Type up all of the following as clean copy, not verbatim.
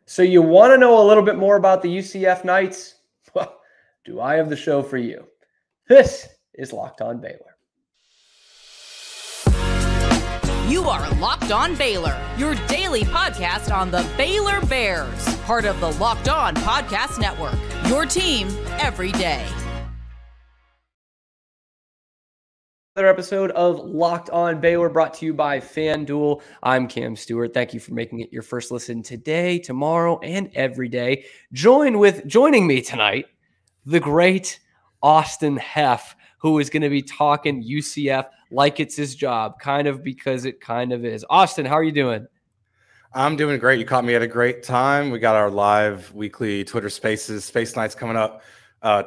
So you want to know a little bit more about the UCF Knights? Well, do I have the show for you? This is Locked On Baylor. You are Locked On Baylor, your daily podcast on the Baylor Bears, part of the Locked On Podcast Network, your team every day. Another episode of Locked On Baylor brought to you by FanDuel. I'm Cam Stewart. Thank you for making it your first listen today, tomorrow, and every day. Joining me tonight, the great Austin Heff, who is going to be talking UCF like it's his job, kind of because it kind of is. Austin, how are you doing? I'm doing great. You caught me at a great time. We got our live weekly Twitter Spaces, Space Knights coming up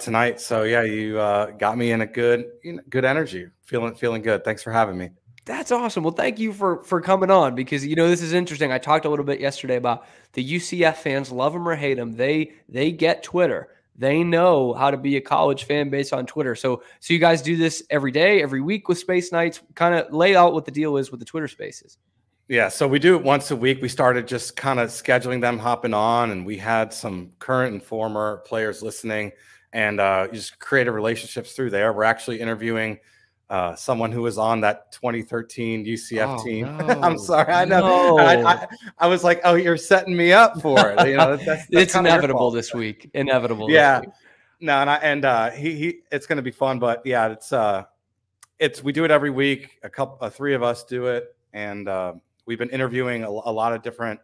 tonight. So yeah, you got me in a good energy. Feeling good. Thanks for having me. That's awesome. Well, thank you for coming on because, this is interesting. I talked a little bit yesterday about the UCF fans, love them or hate them. They get Twitter. They know how to be a college fan base on Twitter. So you guys do this every day, every week with Space Knights. Kind of lay out what the deal is with the Twitter Spaces. Yeah, so we do it once a week. We started just kind of scheduling them hopping on, and we had some current and former players listening, and you just created relationships through there. We're actually interviewing someone who was on that 2013 UCF team. No. I'm sorry. I know. No. I was like, oh, you're setting me up for it. That's it's inevitable this week. Inevitable. Yeah. This week. No, and he it's going to be fun, but yeah, it's we do it every week. Three of us do it, and we've been interviewing a lot of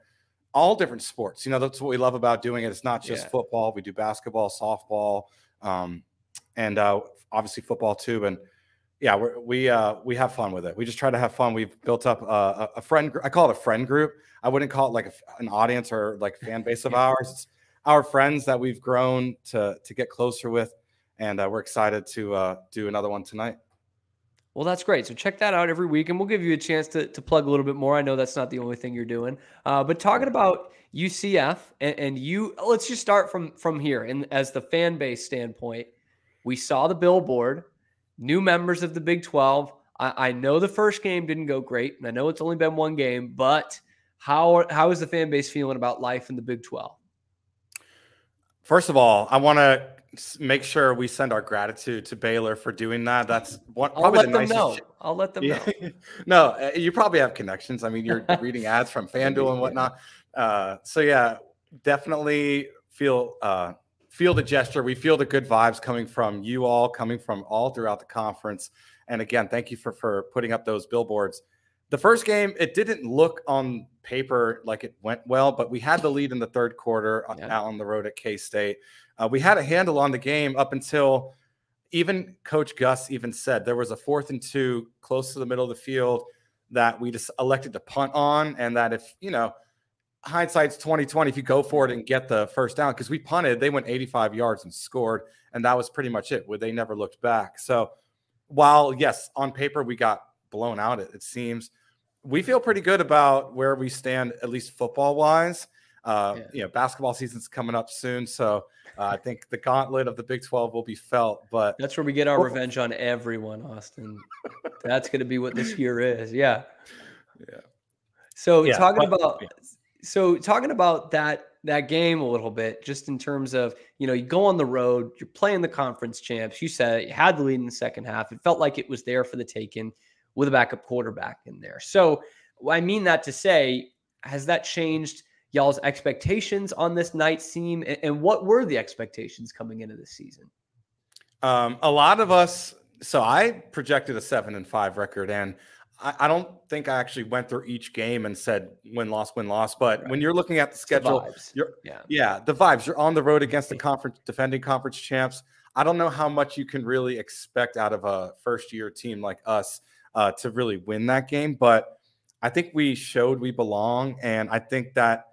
all different sports. That's what we love about doing it. It's not just football. We do basketball, softball, and obviously football too. And yeah, we have fun with it. We just try to have fun. We've built up a friend. I call it a friend group. I wouldn't call it like an audience or like fan base of ours. It's our friends that we've grown to get closer with, and we're excited to do another one tonight. Well, that's great. So check that out every week, and we'll give you a chance to plug a little bit more. I know that's not the only thing you're doing, but talking about UCF and you, let's just start from here. And as the fan base standpoint, we saw the billboard. New members of the Big 12. I know the first game didn't go great, and I know it's only been one game, but how is the fan base feeling about life in the Big 12? First of all, I want to make sure we send our gratitude to Baylor for doing that. That's probably the nicest. I'll let them know. No, you probably have connections. I mean, you're reading ads from FanDuel and whatnot. So yeah, definitely feel the gesture. We feel the good vibes coming from you all, coming from all throughout the conference. And again, thank you for putting up those billboards. The first game, it didn't look on paper like it went well, but we had the lead in the third quarter out on the road at K-State. We had a handle on the game up until even Coach Gus even said there was a 4th and 2 close to the middle of the field that we just elected to punt on, and that if, hindsight's 20/20, if you go for it and get the first down, because we punted, they went 85 yards and scored, and that was pretty much it. They never looked back. So while, yes, on paper we got blown out, it seems, we feel pretty good about where we stand, at least football-wise. Basketball season's coming up soon, so I think the gauntlet of the Big 12 will be felt. But that's where we get our revenge on everyone, Austin. That's going to be what this year is. Yeah. So talking about that game a little bit, just in terms of, you go on the road, you're playing the conference champs. You said you had the lead in the second half. It felt like it was there for the taking with a backup quarterback in there. So I mean that to say, has that changed y'all's expectations on this Knights team? And what were the expectations coming into this season? A lot of us, so I projected a 7-5 record, and I don't think I actually went through each game and said win, loss. But when you're looking at the schedule, the vibes. You're on the road against the defending conference champs. I don't know how much you can really expect out of a first-year team like us to really win that game. But I think we showed we belong, and I think that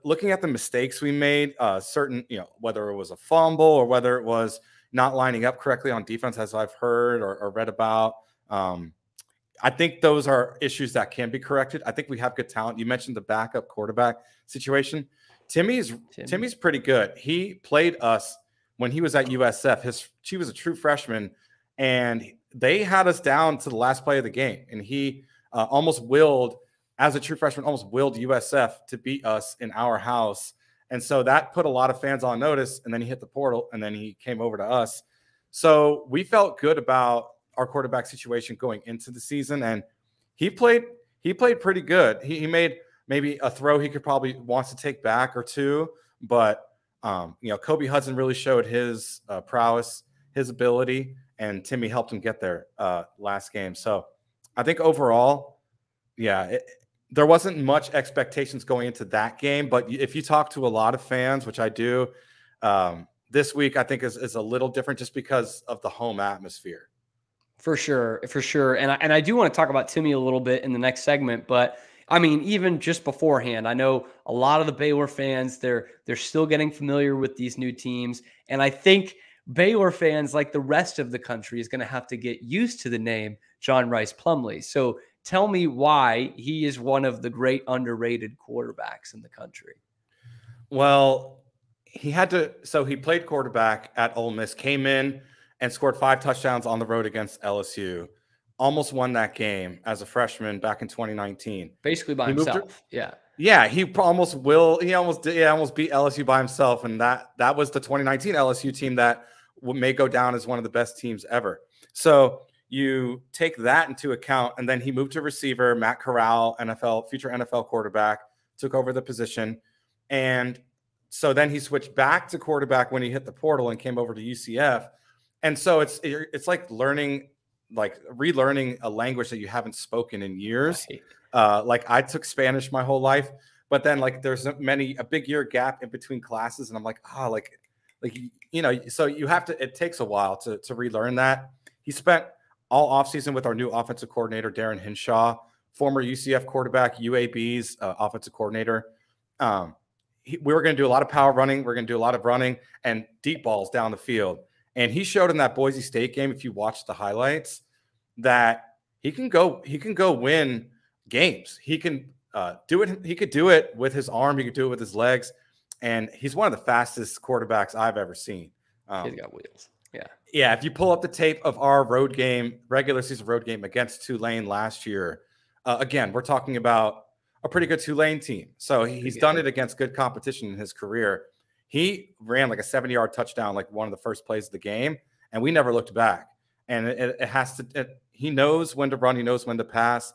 looking at the mistakes we made, certain, whether it was a fumble or whether it was not lining up correctly on defense, as I've heard or read about. I think those are issues that can be corrected. I think we have good talent. You mentioned the backup quarterback situation. Timmy's pretty good. He played us when he was at USF. She was a true freshman, and they had us down to the last play of the game, and he almost willed as a true freshman, almost willed USF to beat us in our house. And so that put a lot of fans on notice. And then he hit the portal, and then he came over to us. So we felt good about our quarterback situation going into the season. And he played pretty good. He made maybe a throw he could probably wants to take back or two. But, Kobe Hudson really showed his prowess, his ability, and Timmy helped him get there last game. So I think overall, there wasn't much expectations going into that game, but if you talk to a lot of fans, which I do, this week I think is a little different just because of the home atmosphere. For sure. And I do want to talk about Timmy a little bit in the next segment, but I mean, even just beforehand, I know a lot of the Baylor fans, they're still getting familiar with these new teams, and I think Baylor fans, like the rest of the country, is going to have to get used to the name John Rhys Plumlee. So tell me why he is one of the great underrated quarterbacks in the country. Well, he played quarterback at Ole Miss, came in and scored 5 touchdowns on the road against LSU, almost won that game as a freshman back in 2019. Basically by himself. Yeah, he almost beat LSU by himself. And that was the 2019 LSU team that may go down as one of the best teams ever. So you take that into account, and then he moved to receiver. Matt Corral, future NFL quarterback, took over the position. And so then he switched back to quarterback when he hit the portal and came over to UCF. And so it's like relearning a language that you haven't spoken in years. Right. Like I took Spanish my whole life, but then like there's a big year gap in between classes. And I'm like, so you have to, it takes a while to relearn that. He spent all offseason with our new offensive coordinator, Darren Hinshaw, former UCF quarterback, UAB's offensive coordinator. We were going to do a lot of power running. We're going to do a lot of running and deep balls down the field. And he showed in that Boise State game, if you watch the highlights, that he can go win games. He can do it. He could do it with his arm. He could do it with his legs. And he's one of the fastest quarterbacks I've ever seen. He's got wheels. Yeah. Yeah. If you pull up the tape of our regular season road game against Tulane last year, again, we're talking about a pretty good Tulane team. So he's done it against good competition in his career. He ran like a 70-yard touchdown, like one of the first plays of the game, and we never looked back. And he knows when to run. He knows when to pass.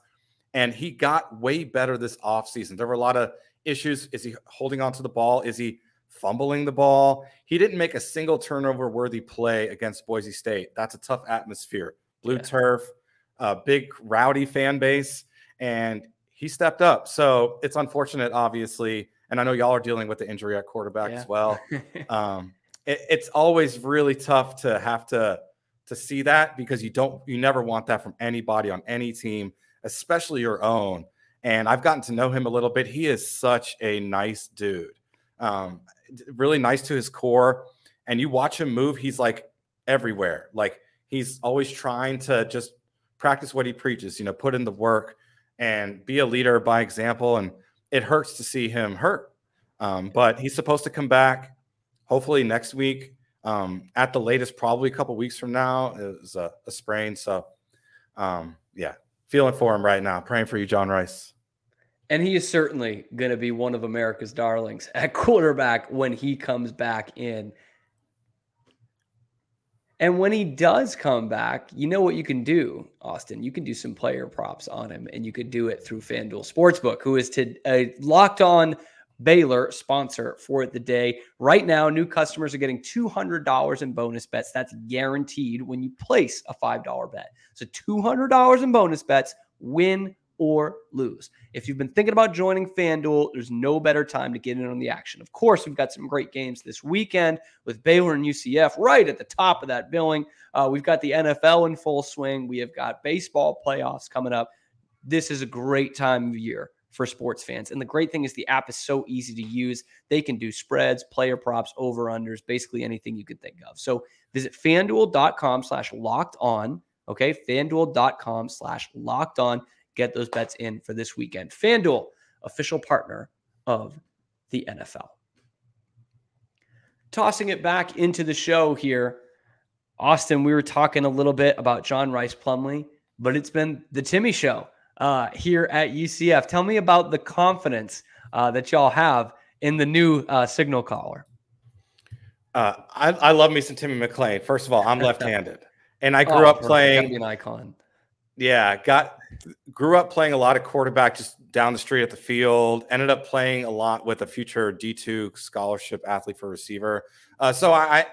And he got way better this offseason. There were a lot of issues. Is he holding on to the ball? Is he fumbling the ball? He didn't make a single turnover-worthy play against Boise State. That's a tough atmosphere. Blue turf, a big rowdy fan base, and he stepped up. So it's unfortunate, obviously, and I know y'all are dealing with the injury at quarterback as well. It's always really tough to have to see that, because you never want that from anybody on any team, especially your own. And I've gotten to know him a little bit. He is such a nice dude, really nice to his core. And you watch him move, he's like everywhere. Like he's always trying to just practice what he preaches, put in the work and be a leader by example. And it hurts to see him hurt. But he's supposed to come back hopefully next week. At the latest, probably a couple weeks from now. It was a sprain. So, feeling for him right now. Praying for you, John Rhys. And he is certainly going to be one of America's darlings at quarterback when he comes back in. And when he does come back, you know what you can do, Austin? You can do some player props on him, and you could do it through FanDuel Sportsbook, who is Locked On Baylor sponsor for the day. Right now, new customers are getting $200 in bonus bets. That's guaranteed when you place a $5 bet. So $200 in bonus bets, win or lose. If you've been thinking about joining FanDuel, there's no better time to get in on the action. Of course, we've got some great games this weekend with Baylor and UCF right at the top of that billing. We've got the NFL in full swing. We have got baseball playoffs coming up. This is a great time of year for sports fans. And the great thing is the app is so easy to use. They can do spreads, player props, over-unders, basically anything you could think of. So visit FanDuel.com/lockedon. Okay, FanDuel.com/lockedon. Get those bets in for this weekend. FanDuel, official partner of the NFL. Tossing it back into the show here, Austin, we were talking a little bit about John Rhys Plumlee, but it's been the Timmy show. here at UCF. Tell me about the confidence that y'all have in the new signal caller. I love me some Timmy McClain. First of all, I'm left-handed, and I grew up playing. Gotta be an icon. Yeah, grew up playing a lot of quarterback just down the street at the field. Ended up playing a lot with a future D2 scholarship athlete for receiver. So I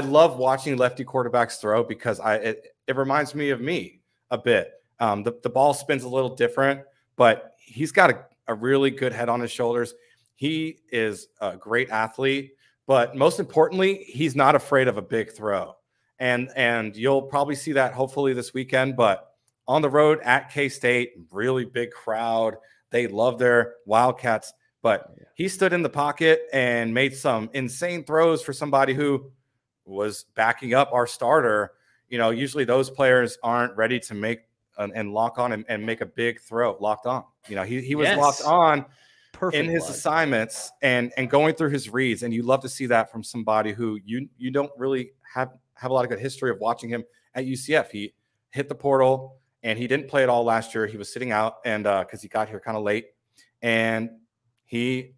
love watching lefty quarterbacks throw because it reminds me of me a bit. The ball spins a little different, but he's got a really good head on his shoulders. He is a great athlete, but most importantly, he's not afraid of a big throw. And you'll probably see that hopefully this weekend, but on the road at K-State, really big crowd. They love their Wildcats, but he stood in the pocket and made some insane throws for somebody who was backing up our starter. You know, usually those players aren't ready to make and lock on and make a big throw locked on. You know, he was locked on in his assignments and going through his reads. And you love to see that from somebody who you don't really have a lot of good history of watching him at UCF. He hit the portal. And he didn't play at all last year. He was sitting out and because he got here kind of late. And he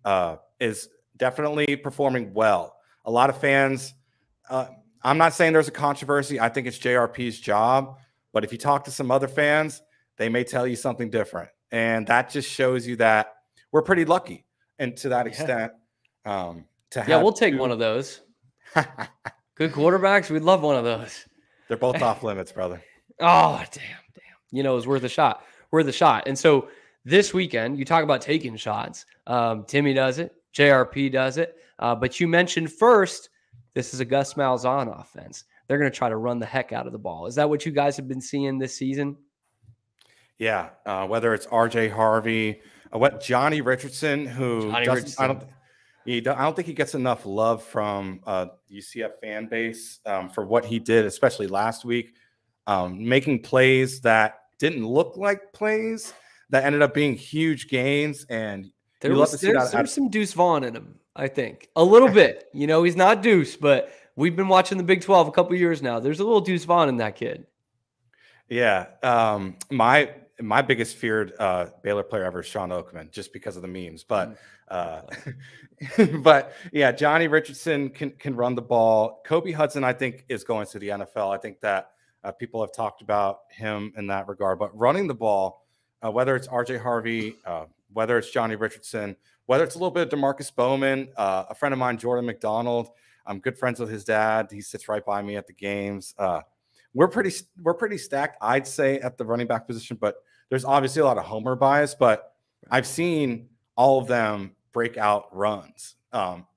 is definitely performing well. A lot of fans, I'm not saying there's a controversy. I think it's JRP's job. But if you talk to some other fans, they may tell you something different. And that just shows you that we're pretty lucky. And to that extent, we'll take one of those. Good quarterbacks. We'd love one of those. They're both off limits, brother. Oh, damn. You know, it was worth a shot. And so this weekend, you talk about taking shots. Timmy does it. JRP does it. But you mentioned first, this is a Gus Malzahn offense. They're going to try to run the heck out of the ball. Is that what you guys have been seeing this season? Yeah. Whether it's RJ Harvey, Johnny Richardson, I don't think he gets enough love from UCF fan base for what he did, especially last week. Making plays that didn't look like plays that ended up being huge gains. And there's some Deuce Vaughn in him, I think. A little bit. You know, he's not Deuce, but we've been watching the Big 12 a couple of years now. There's a little Deuce Vaughn in that kid. Yeah. My biggest feared Baylor player ever is Sean Oakman, just because of the memes. But but yeah, Johnny Richardson can run the ball. Kobe Hudson, I think, is going to the NFL. I think that people have talked about him in that regard. But running the ball, whether it's RJ Harvey, whether it's Johnny Richardson, whether it's a little bit of DeMarcus Bowman, a friend of mine, Jordan McDonald, I'm good friends with his dad. He sits right by me at the games. We're pretty stacked, I'd say, at the running back position, but there's obviously a lot of homer bias, but I've seen all of them break out runs.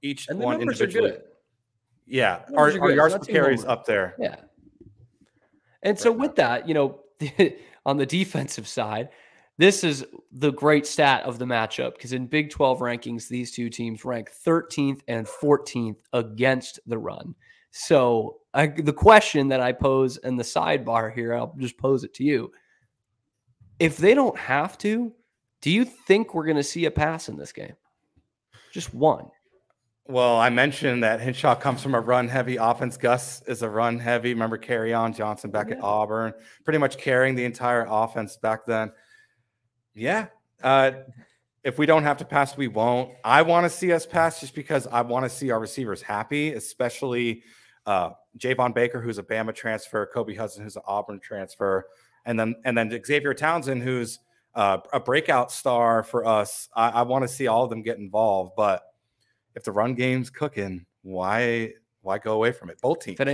Each one individually. Yeah. Our yards per carry is up there. Yeah. And so with that, you know, on the defensive side, this is the great stat of the matchup because in Big 12 rankings, these two teams rank 13th and 14th against the run. So the question that I pose in the sidebar here, I'll just pose it to you. If they don't have to, do you think we're going to see a pass in this game? Just one. Well, I mentioned that Hinshaw comes from a run-heavy offense. Gus is a run-heavy. Remember Kerryon Johnson back at Auburn, pretty much carrying the entire offense back then. Yeah. If we don't have to pass, we won't. I want to see us pass just because I want to see our receivers happy, especially Javon Baker, who's a Bama transfer, Kobe Hudson, who's an Auburn transfer, and then Xavier Townsend, who's a breakout star for us. I want to see all of them get involved, but if the run game's cooking, why go away from it? Both teams. If it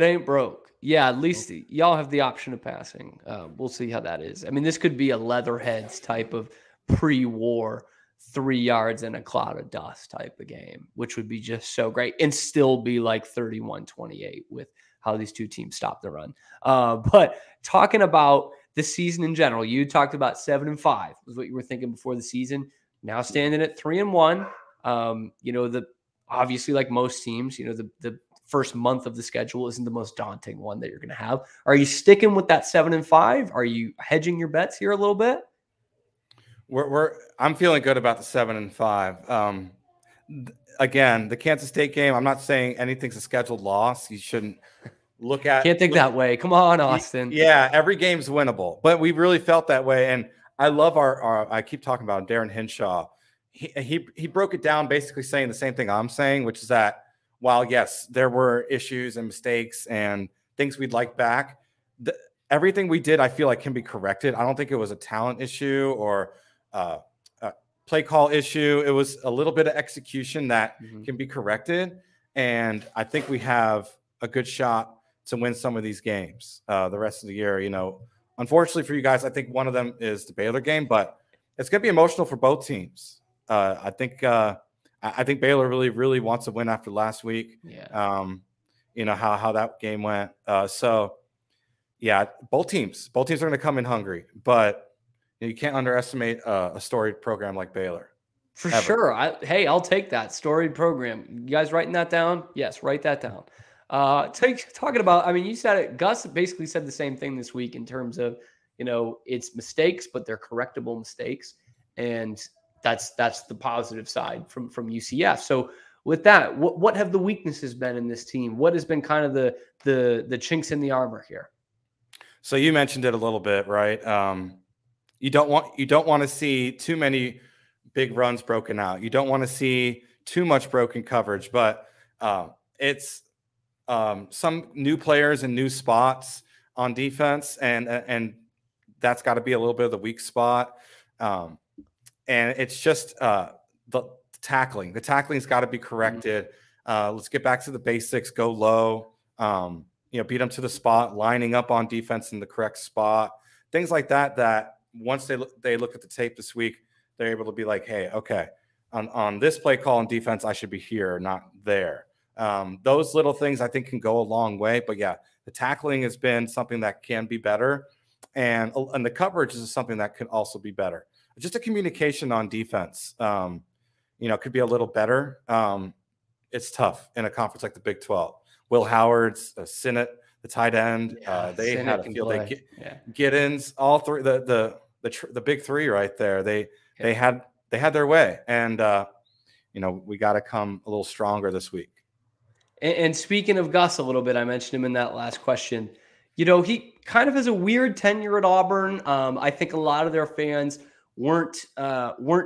ain't broke. Yeah, at least y'all have the option of passing. We'll see how that is. I mean, this could be a Leatherheads type of pre-war 3 yards in a cloud of dust type of game, which would be just so great and still be like 31-28 with how these two teams stop the run. But talking about the season in general, you talked about 7-5 was what you were thinking before the season. Now standing at 3-1. You know, obviously like most teams, you know, the first month of the schedule isn't the most daunting one that you're going to have. Are you sticking with that 7-5? Are you hedging your bets here a little bit? I'm feeling good about the 7-5. Again, the Kansas State game, I'm not saying anything's a scheduled loss. Can't think that way. Come on, Austin. Yeah, every game's winnable, but we really felt that way. And I love our I keep talking about Darren Hinshaw. He broke it down basically saying the same thing I'm saying, which is that while yes, there were issues and mistakes and things we'd like back, everything we did, I feel like can be corrected. I don't think it was a talent issue or a play call issue. It was a little bit of execution that can be corrected. And I think we have a good shot to win some of these games the rest of the year. You know, unfortunately for you guys, I think one of them is the Baylor game, but it's going to be emotional for both teams. I think Baylor really wants to win after last week. Yeah. You know how that game went. So yeah, both teams are going to come in hungry, but you can't underestimate a storied program like Baylor. For sure. Hey, I'll take that storied program. You guys writing that down? Yes, write that down. Talking about, I mean, you said it. Gus basically said the same thing this week in terms of, you know, it's mistakes, but they're correctable mistakes, and that's the positive side from UCF. So with that, what have the weaknesses been in this team? What has been kind of the chinks in the armor here? So you mentioned it a little bit, right? You don't want to see too many big runs broken out. You don't want to see too much broken coverage, but it's some new players in new spots on defense, and that's got to be a little bit of the weak spot. And it's just the tackling. The tackling's got to be corrected. Let's get back to the basics. Go low. You know, beat them to the spot, lining up on defense in the correct spot. Things like that. That once they look at the tape this week, they're able to be like, hey, okay, on this play call on defense, I should be here, not there. Those little things I think can go a long way. But yeah, the tackling has been something that can be better, and the coverage is something that could also be better. Just a communication on defense, you know, could be a little better. It's tough in a conference like the Big 12. Will Howard's, Sinnott, the tight end, they Sinnott had a field day. Giddens, all three, the big three right there. They had their way, and you know, we got to come a little stronger this week. And speaking of Gus a little bit, I mentioned him in that last question. You know, he kind of has a weird tenure at Auburn. I think a lot of their fans weren't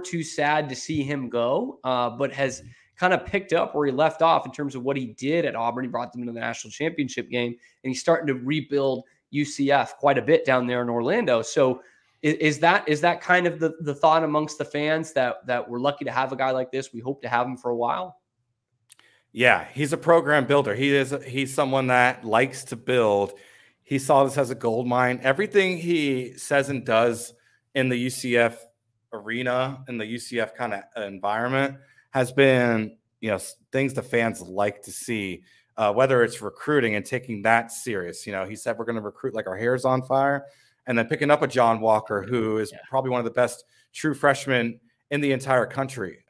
too sad to see him go, but has kind of picked up where he left off in terms of what he did at Auburn. He brought them to the national championship game, and he's starting to rebuild UCF quite a bit down there in Orlando. So is that kind of the thought amongst the fans that we're lucky to have a guy like this? We hope to have him for a while. Yeah, he's a program builder. He's someone that likes to build. He saw this as a gold mine. Everything he says and does in the UCF arena, in the UCF kind of environment, has been, you know, things the fans like to see, whether it's recruiting and taking that serious. You know, he said we're going to recruit like our hair's on fire, and then picking up a John Walker, who is probably one of the best true freshmen in the entire country.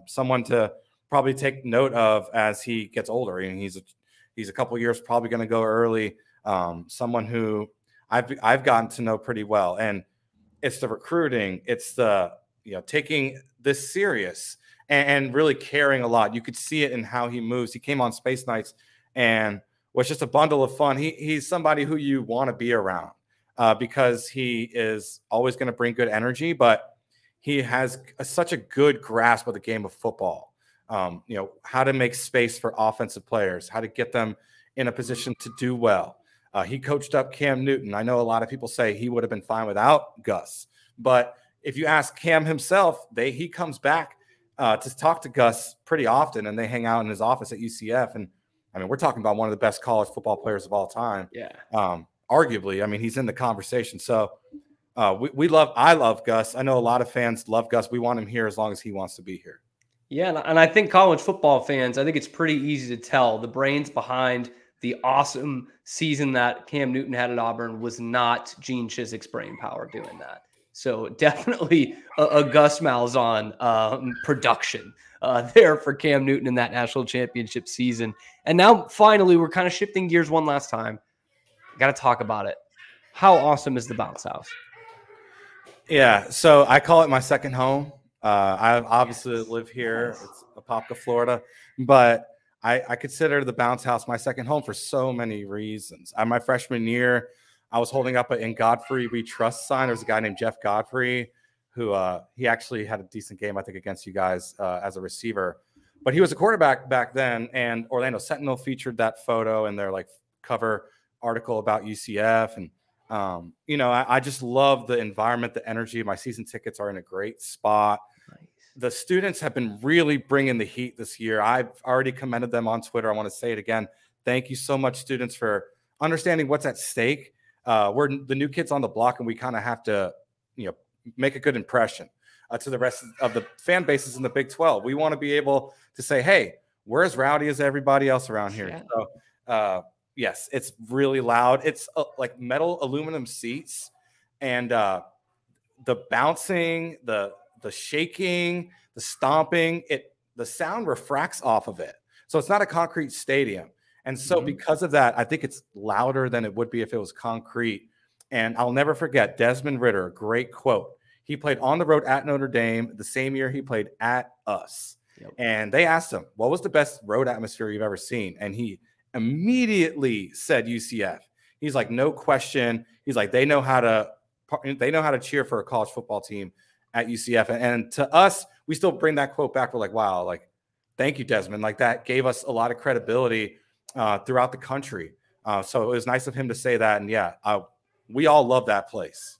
Someone to probably take note of as he gets older. And he's a couple of years probably going to go early. Someone who I've gotten to know pretty well, and it's the recruiting, it's the, you know, taking this serious and really caring a lot. You could see it in how he moves. He came on Space Knights and was just a bundle of fun. He's somebody who you want to be around because he is always going to bring good energy, but he has such a good grasp of the game of football. You know, how to make space for offensive players, how to get them in a position to do well. He coached up Cam Newton. I know a lot of people say he would have been fine without Gus, but if you ask Cam himself, he comes back to talk to Gus pretty often, and they hang out in his office at UCF. And I mean, we're talking about one of the best college football players of all time. Yeah. Arguably, I mean, he's in the conversation. So I love Gus. I know a lot of fans love Gus. We want him here as long as he wants to be here. Yeah, and I think college football fans, I think it's pretty easy to tell the brains behind the awesome season that Cam Newton had at Auburn was not Gene Chizik's brain power doing that. So definitely a Gus Malzahn production there for Cam Newton in that national championship season. And now finally, we're kind of shifting gears one last time. Got to talk about it. How awesome is the Bounce House? Yeah, so I call it my second home. I obviously live here. It's Apopka, Florida, but I consider the Bounce House my second home for so many reasons. My freshman year, I was holding up an "In Godfrey We Trust" sign. There's a guy named Jeff Godfrey who he actually had a decent game, I think, against you guys as a receiver. But he was a quarterback back then, and Orlando Sentinel featured that photo in their like cover article about UCF. And I just love the environment, the energy. My season tickets are in a great spot. Nice. The students have been really bringing the heat this year. I've already commended them on Twitter. I want to say it again. Thank you so much, students, for understanding what's at stake. We're the new kids on the block, and we kind of have to, make a good impression to the rest of the fan bases in the Big 12. We want to be able to say, hey, we're as rowdy as everybody else around here. Yeah. So, yes, it's really loud. It's like metal aluminum seats, and the bouncing, the shaking, the stomping, the sound refracts off of it. So it's not a concrete stadium. And so because of that, I think it's louder than it would be if it was concrete. And I'll never forget Desmond Ridder, great quote. He played on the road at Notre Dame the same year he played at us. Yep. And they asked him, what was the best road atmosphere you've ever seen? And he immediately said UCF. He's like, no question. He's like, they know how to cheer for a college football team at UCF. And to us, we still bring that quote back. We're like, wow, like, thank you, Desmond. Like, that gave us a lot of credibility throughout the country. So it was nice of him to say that. And yeah, we all love that place.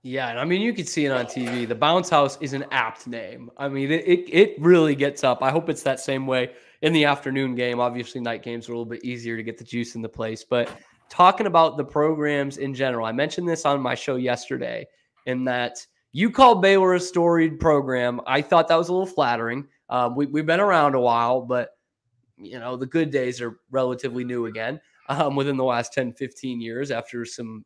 Yeah, and I mean, you can see it on TV. The Bounce House is an apt name. I mean, it really gets up. I hope it's that same way in the afternoon game. Obviously, night games are a little bit easier to get the juice in the place. But talking about the programs in general, I mentioned this on my show yesterday, in that you called Baylor a storied program. I thought that was a little flattering. We've been around a while, but the good days are relatively new again within the last 10, 15 years after some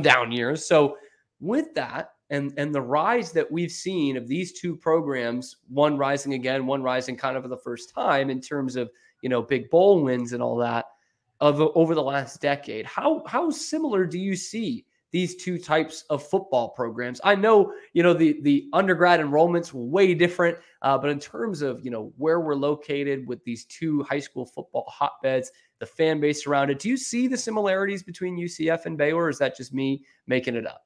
down years. So with that and the rise that we've seen of these two programs, one rising again, one rising kind of for the first time in terms of, big bowl wins and all that over the last decade, how similar do you see these two types of football programs? I know, the undergrad enrollment's way different, but in terms of, where we're located with these two high school football hotbeds, the fan base around it, do you see the similarities between UCF and Baylor, or is that just me making it up?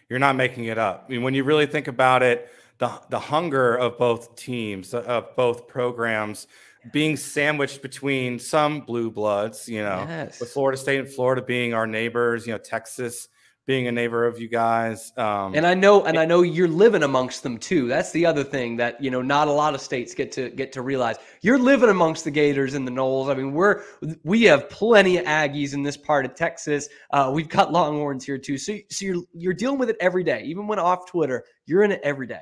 You're not making it up. I mean, when you really think about it, the hunger of both teams, of both programs, being sandwiched between some blue bloods, yes, with Florida State and Florida being our neighbors, Texas being a neighbor of you guys. And I know you're living amongst them too. That's the other thing that, not a lot of states get to realize. You're living amongst the Gators and the Noles. I mean, we have plenty of Aggies in this part of Texas. We've got Longhorns here too. So you're dealing with it every day. Even when off Twitter, you're in it every day.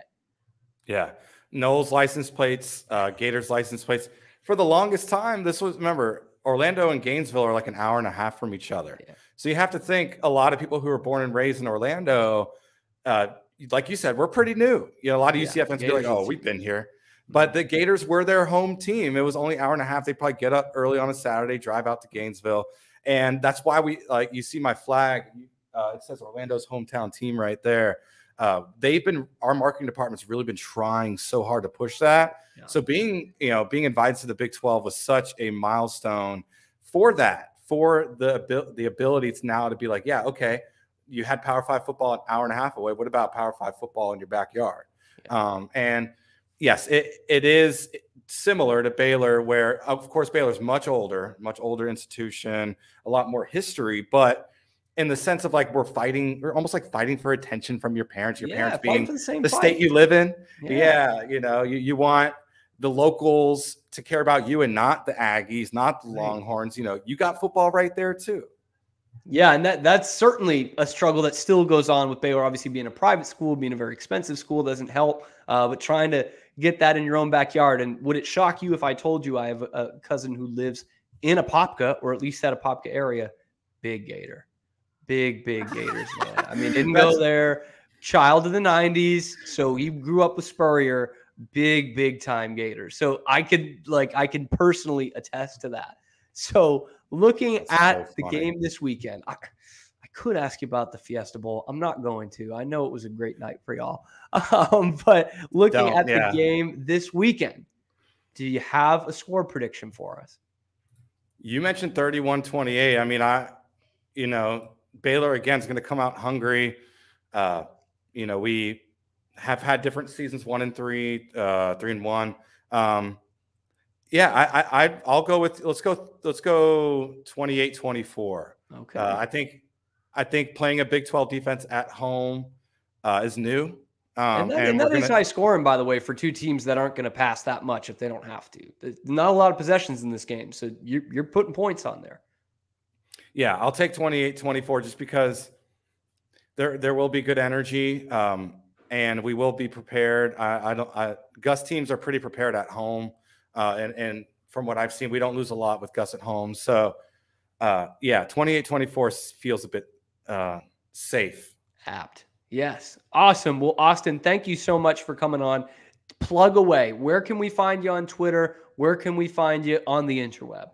Yeah. Noles license plates, Gators license plates. For the longest time, remember, Orlando and Gainesville are like an hour and a half from each other. Yeah. So you have to think a lot of people who were born and raised in Orlando, like you said, we're pretty new. A lot of UCF fans be like, oh, we've been here. But the Gators were their home team. It was only an hour and a half. They probably get up early on a Saturday, drive out to Gainesville. And that's why you see my flag. It says Orlando's hometown team right there. Our marketing department's really been trying so hard to push that. Yeah. So being invited to the Big 12 was such a milestone for the ability to now to be like, yeah, okay, you had Power 5 football an hour and a half away. What about Power 5 football in your backyard? Yeah. And yes, it is similar to Baylor, where of course Baylor's much older institution, a lot more history, but in the sense of like we're almost like fighting for attention from your parents. Your parents being the state you live in. Yeah, you want the locals to care about you and not the Aggies, not the Longhorns. You got football right there too. Yeah, and that's certainly a struggle that still goes on with Baylor. Obviously, being a private school, being a very expensive school doesn't help. But trying to get that in your own backyard. And would it shock you if I told you I have a cousin who lives in Apopka, or at least at Apopka area? Big Gator. Big Gators, man. I mean, didn't go there. Child of the 90s, so he grew up with Spurrier. Big time Gators. So I can personally attest to that. So looking at the game this weekend, I could ask you about the Fiesta Bowl. I'm not going to. I know it was a great night for y'all. But looking at the game this weekend, Do you have a score prediction for us? You mentioned 31-28. I mean, Baylor again is going to come out hungry. We have had different seasons, 1-3, 3-1. I'll go with let's go 28-24. Okay. I think playing a Big 12 defense at home is new. And that is high scoring, by the way, for two teams that aren't going to pass that much if they don't have to. There's not a lot of possessions in this game, so you're putting points on there. Yeah, I'll take 28-24 just because there will be good energy, and we will be prepared. Gus teams are pretty prepared at home, and from what I've seen, we don't lose a lot with Gus at home. So, 28-24 feels a bit safe. Apt. Yes. Awesome. Well, Austin, thank you so much for coming on. Plug away. Where can we find you on Twitter? Where can we find you on the interweb?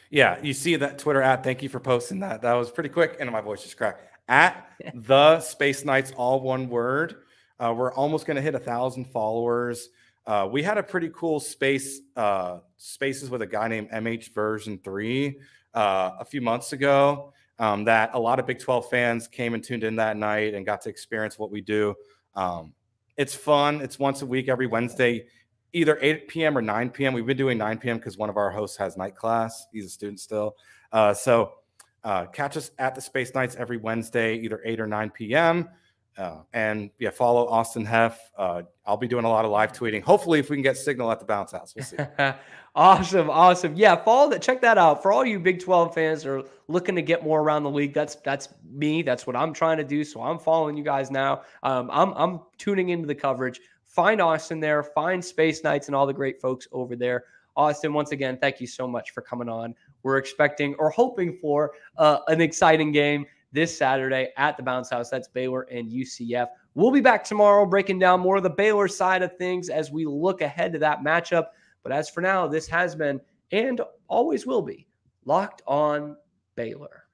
Yeah, you see that Twitter at, thank you for posting that. That was pretty quick, and my voice just cracked. At the Space Knights, all one word. We're almost going to hit 1,000 followers. We had a pretty cool spaces with a guy named MH version 3 a few months ago. That a lot of Big 12 fans came and tuned in that night and got to experience what we do. It's fun. It's once a week, every Wednesday, either 8 p.m. or 9 p.m. We've been doing 9 p.m. because one of our hosts has night class. He's a student still. So catch us at the Space Knights every Wednesday, either 8 or 9 p.m. Follow Austin Heff. I'll be doing a lot of live tweeting. Hopefully, if we can get signal at the bounce house, we'll see. Awesome. Yeah, follow that. Check that out. For all you Big 12 fans that are looking to get more around the league, that's me. That's what I'm trying to do. So I'm following you guys now. I'm tuning into the coverage. Find Austin there. Find Space Knights and all the great folks over there. Austin, once again, thank you so much for coming on. We're expecting or hoping for an exciting game this Saturday at the Bounce House. That's Baylor and UCF. We'll be back tomorrow breaking down more of the Baylor side of things as we look ahead to that matchup. But as for now, this has been and always will be Locked On Baylor.